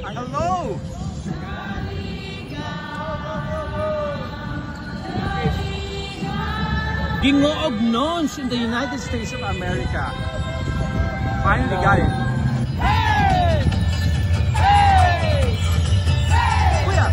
Hello! Gingoog Nones in the United States of America. Finally got it. Hey! Hey! Hey! Kuya!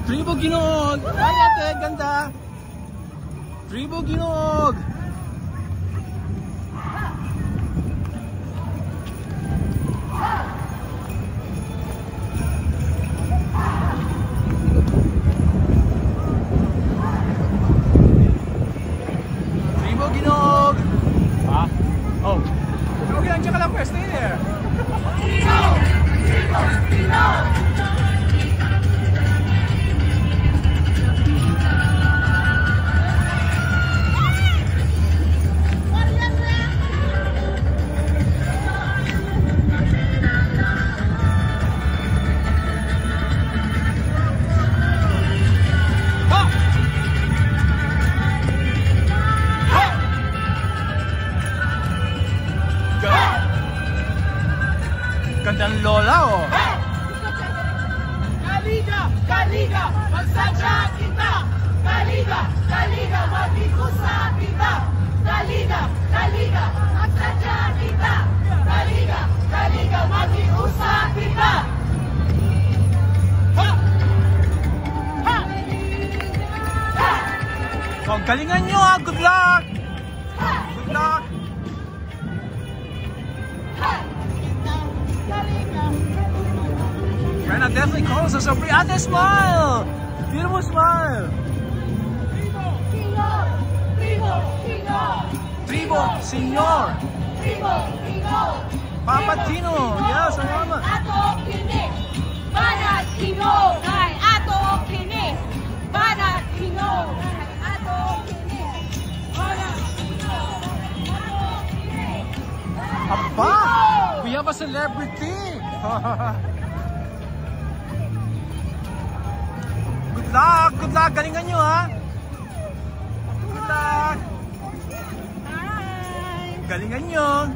Tribo Ginoog! Ay ate, ganda! Tribo Ginoog! Tribo Ginoog! Ah? Oh. Okay lang, tsaka lang pwes. Stay there. Tribo! Tribo Ginoog! Gandang lola, oh! Hey! Kaliga! Kaliga! Magsadya kita! Kaliga! Kaliga! Mag-ikusap kita! Kaliga! Kaliga! Magsadya kita! Kaliga! Kaliga! Mag-iusap kita! Ha! Ha! Ha! Oh, galingan nyo, ha! Good luck! Good luck! Rena definitely calls us a Ate, smile! Beautiful smile! Tribo! Tribo! Tribo! Tribo! Senyor! Tribo! Tribo! Papa Tino! Yes, salamat! Ato kini! Banat Tino! Kay Ato kini! Banat Tino! Ato kini! Banat Tino! Ato kini! Aba! We have a celebrity! Good luck! Galingan nyo, ha? Good luck! Hi! Galingan nyo!